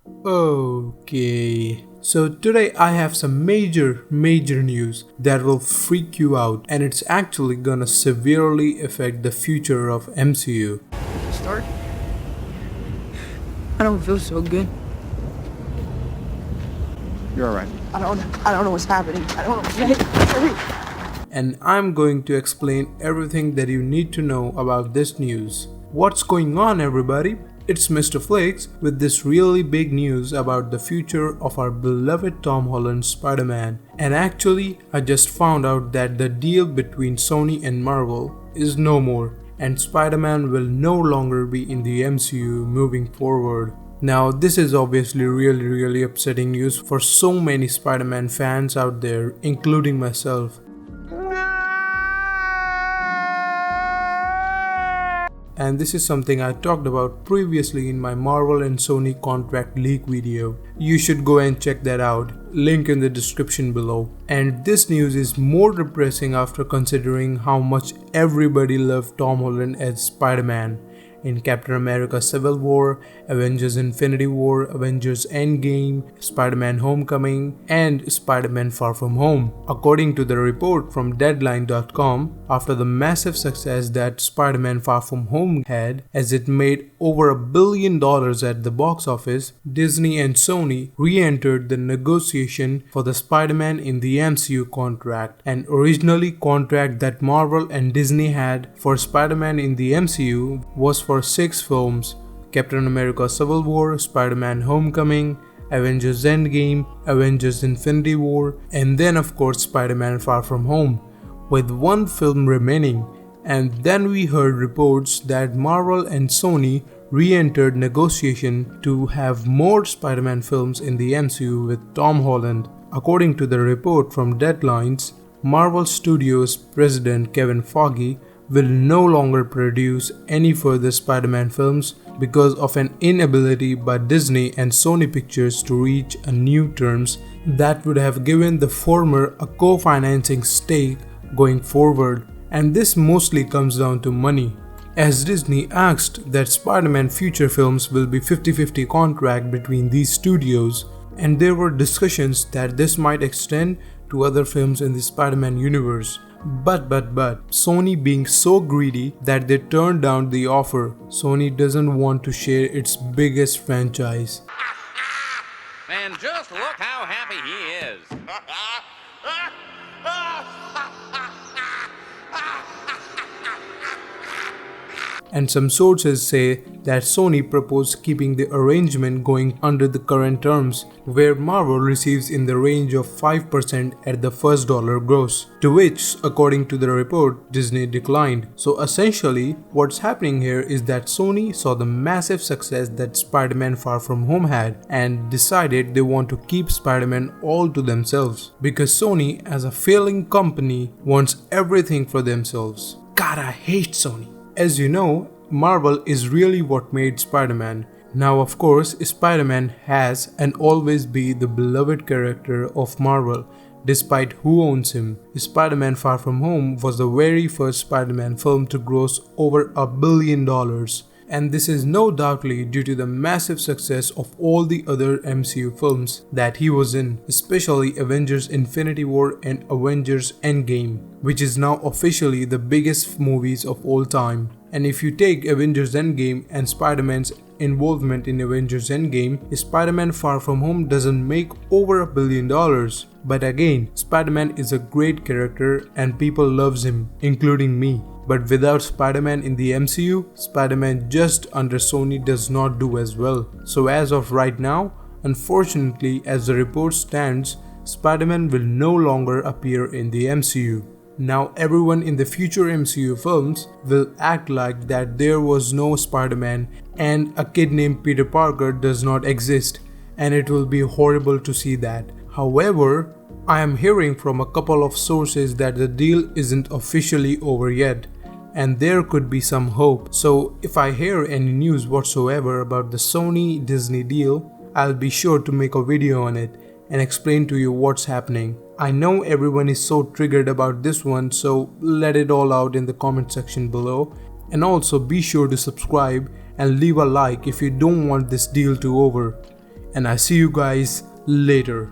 Okay, so today I have some major news that will freak you out, and it's actually gonna severely affect the future of MCU. Start? I don't feel so good. You're alright. I don't know what's happening. I don't know. And I'm going to explain everything that you need to know about this news. What's going on, everybody? It's Mr. FLIX with this really big news about the future of our beloved Tom Holland Spider-Man. And actually, I just found out that the deal between Sony and Marvel is no more, and Spider-Man will no longer be in the MCU moving forward. Now, this is obviously really upsetting news for so many Spider-Man fans out there, including myself. And this is something I talked about previously in my Marvel and Sony contract leak video. You should go and check that out, link in the description below. And this news is more depressing after considering how much everybody loved Tom Holland as Spider-Man in Captain America Civil War, Avengers Infinity War, Avengers Endgame, Spider-Man Homecoming, and Spider-Man Far From Home. According to the report from Deadline.com, after the massive success that Spider-Man Far From Home had, as it made over $1 billion at the box office, Disney and Sony re-entered the negotiation for the Spider-Man in the MCU contract. An originally contract that Marvel and Disney had for Spider-Man in the MCU was for 6 films: Captain America Civil War, Spider-Man Homecoming, Avengers Endgame, Avengers Infinity War, and then of course Spider-Man Far From Home, with 1 film remaining. And then we heard reports that Marvel and Sony re-entered negotiation to have more Spider-Man films in the MCU with Tom Holland. According to the report from Deadlines, Marvel Studios president Kevin Feige will no longer produce any further Spider-Man films because of an inability by Disney and Sony Pictures to reach a new terms that would have given the former a co-financing stake going forward. And this mostly comes down to money, as Disney asked that Spider-Man future films will be 50-50 contract between these studios, and there were discussions that this might extend to other films in the Spider-Man universe. But Sony being so greedy that they turned down the offer. Sony doesn't want to share its biggest franchise. And just look how happy he is. And some sources say that Sony proposed keeping the arrangement going under the current terms, where Marvel receives in the range of 5% at the first dollar gross, to which, according to the report, Disney declined. So essentially, what's happening here is that Sony saw the massive success that Spider-Man Far From Home had and decided they want to keep Spider-Man all to themselves, because Sony, as a failing company, wants everything for themselves. God, I hate Sony. As you know, Marvel is really what made Spider-Man. Now of course, Spider-Man has and always be the beloved character of Marvel, despite who owns him. Spider-Man Far From Home was the very first Spider-Man film to gross over $1 billion. And this is no doubtly due to the massive success of all the other MCU films that he was in, especially Avengers Infinity War and Avengers Endgame, which is now officially the biggest movies of all time. And if you take Avengers Endgame and Spider-Man's involvement in Avengers Endgame, Spider-Man Far From Home doesn't make over $1 billion. But again, Spider-Man is a great character and people loves him, including me. But without Spider-Man in the MCU, Spider-Man just under Sony does not do as well. So as of right now, unfortunately, as the report stands, Spider-Man will no longer appear in the MCU. Now everyone in the future MCU films will act like that there was no Spider-Man and a kid named Peter Parker does not exist, and it will be horrible to see that. However, I am hearing from a couple of sources that the deal isn't officially over yet, and there could be some hope. So if I hear any news whatsoever about the Sony-Disney deal, I'll be sure to make a video on it and explain to you what's happening. I know everyone is so triggered about this one, so let it all out in the comment section below. And also be sure to subscribe and leave a like if you don't want this deal to over. and I see you guys later.